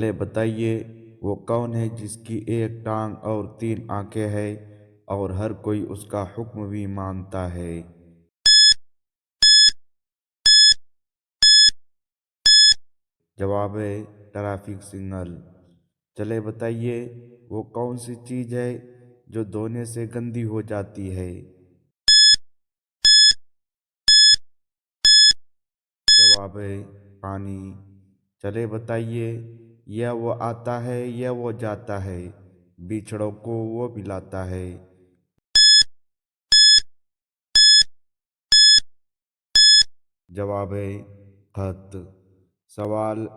चले बताइए, वो कौन है जिसकी एक टांग और तीन आंखें हैं और हर कोई उसका हुक्म भी मानता है। जवाब है ट्रैफिक सिग्नल। चले बताइए, वो कौन सी चीज़ है जो धोने से गंदी हो जाती है। जवाब है पानी। चले बताइए, यह वो आता है या वो जाता है, बिछड़ों को वो मिलाता है। जवाब है खत। सवाल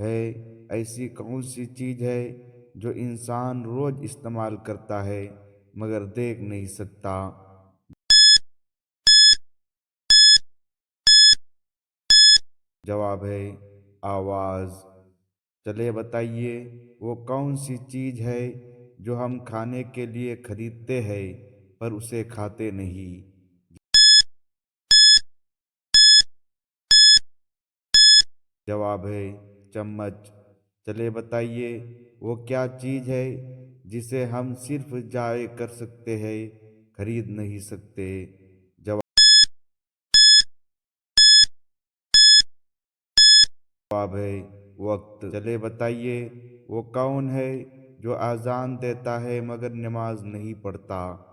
है, ऐसी कौन सी चीज़ है जो इंसान रोज इस्तेमाल करता है मगर देख नहीं सकता। जवाब है आवाज़। चलिए बताइए, वो कौन सी चीज़ है जो हम खाने के लिए खरीदते हैं पर उसे खाते नहीं। जवाब है चम्मच। चलिए बताइए, वो क्या चीज़ है जिसे हम सिर्फ जाए कर सकते हैं, खरीद नहीं सकते। जवाब है वक्त। चले बताइए, वो कौन है जो अजान देता है मगर नमाज नहीं पढ़ता।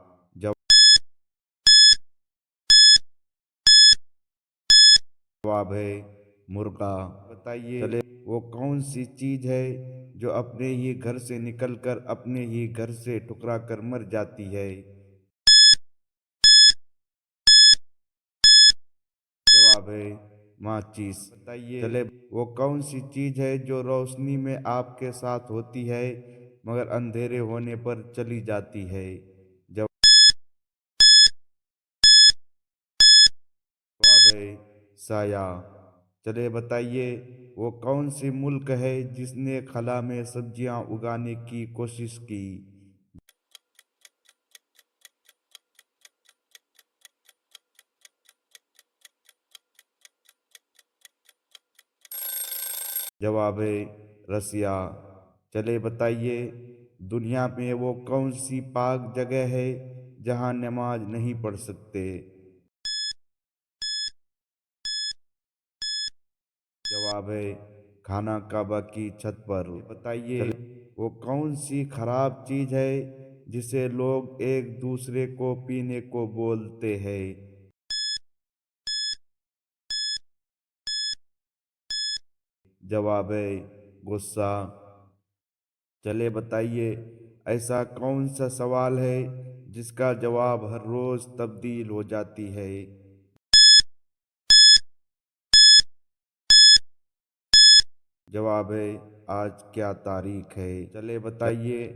जवाब है मुर्गा। बताइए, चले वो कौन सी चीज है जो अपने ही घर से निकलकर अपने ही घर से ठुकरा कर मर जाती है। जवाब है माचिस। बताइए, चले वो कौन सी चीज है जो रोशनी में आपके साथ होती है मगर अंधेरे होने पर चली जाती है। जवाब है साया। चले बताइए, वो कौन सी मुल्क है जिसने खला में सब्जियां उगाने की कोशिश की। जवाब है रसिया। चले बताइए, दुनिया में वो कौन सी पाक जगह है जहां नमाज नहीं पढ़ सकते। जवाब है खाना काबा की छत पर। बताइए, वो कौन सी खराब चीज है जिसे लोग एक दूसरे को पीने को बोलते हैं। जवाब है गुस्सा। चले बताइए, ऐसा कौन सा सवाल है जिसका जवाब हर रोज तब्दील हो जाती है। जवाब है आज क्या तारीख है। चले बताइए,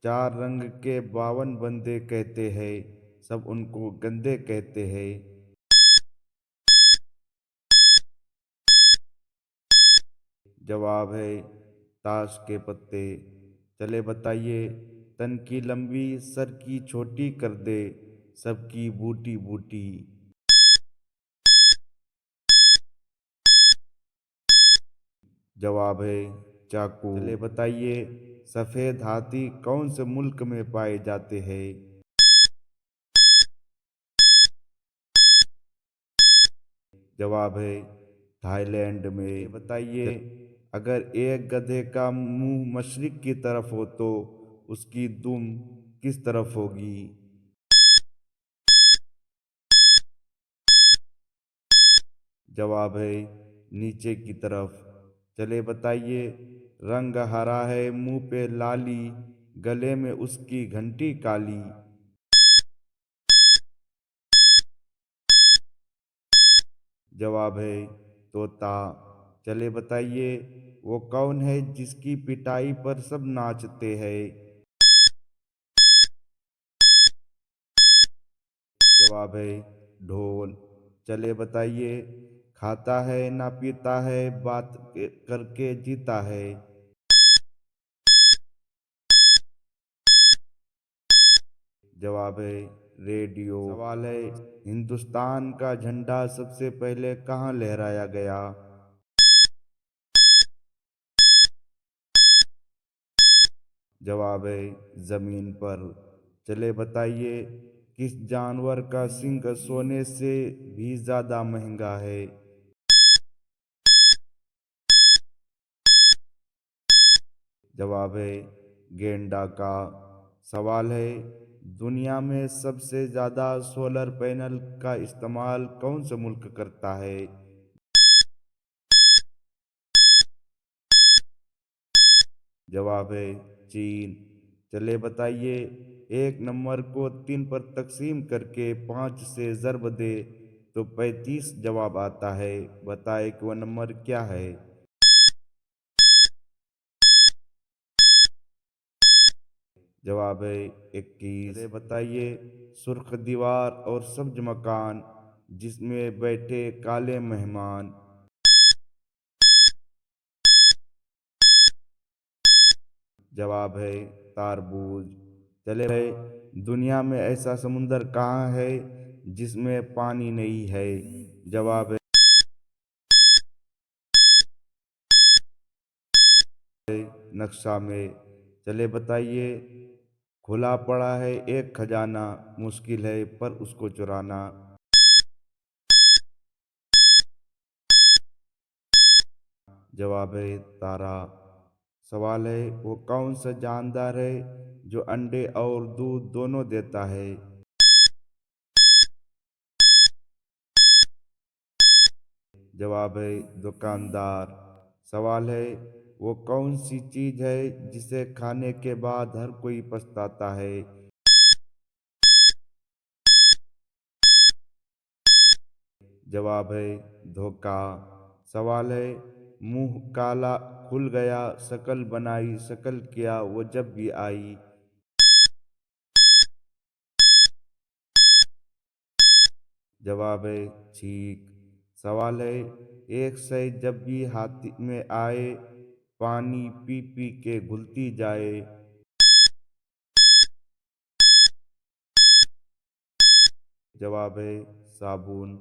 चार रंग के 52 बंदे कहते हैं, सब उनको गंदे कहते हैं। जवाब है ताश के पत्ते। चले बताइए, तन की लंबी सर की छोटी कर दे, सबकी बूटी बूटी। जवाब है चाकू। चले बताइए, सफेद हाथी कौन से मुल्क में पाए जाते हैं। जवाब है थाईलैंड में। बताइए, अगर एक गधे का मुंह मशरिक की तरफ हो तो उसकी दुम किस तरफ होगी। जवाब है नीचे की तरफ। चले बताइए, रंग हरा है मुंह पे लाली, गले में उसकी घंटी काली। जवाब है तोता। चले बताइए, वो कौन है जिसकी पिटाई पर सब नाचते हैं। जवाब है ढोल। चले बताइए, खाता है ना पीता है, बात करके जीता है। जवाब है रेडियो। सवाल है, हिंदुस्तान का झंडा सबसे पहले कहाँ लहराया गया। जवाब है जमीन पर। चले बताइए किस जानवर का सींग सोने से भी ज्यादा महंगा है। जवाब है गेंडा का। सवाल है दुनिया में सबसे ज्यादा सोलर पैनल का इस्तेमाल कौन सा मुल्क करता है। जवाब है चीन। चले बताइए एक नंबर को 3 पर तकसीम करके 5 से ज़र्ब दे तो 35 जवाब आता है। बताए कि वह नंबर क्या है। जवाब है 21। चले बताइए सुर्ख दीवार और सब्ज मकान जिसमें बैठे काले मेहमान। जवाब है तारबूज। चले भाई दुनिया में ऐसा समुंदर कहाँ है जिसमें पानी नहीं है। जवाब है नक्शा में। चले बताइए खुला पड़ा है एक खजाना मुश्किल है पर उसको चुराना। जवाब है तारा। सवाल है वो कौन सा जानदार है जो अंडे और दूध दोनों देता है। जवाब है दुकानदार। सवाल है वो कौन सी चीज है जिसे खाने के बाद हर कोई पछताता है। जवाब है धोखा। सवाल है मुंह काला खुल गया शकल बनाई शकल किया वो जब भी आई। जवाब है छींक। सवाल है एक शय जब भी हाथ में आए पानी पी पी के घुलती जाए। जवाब है साबुन।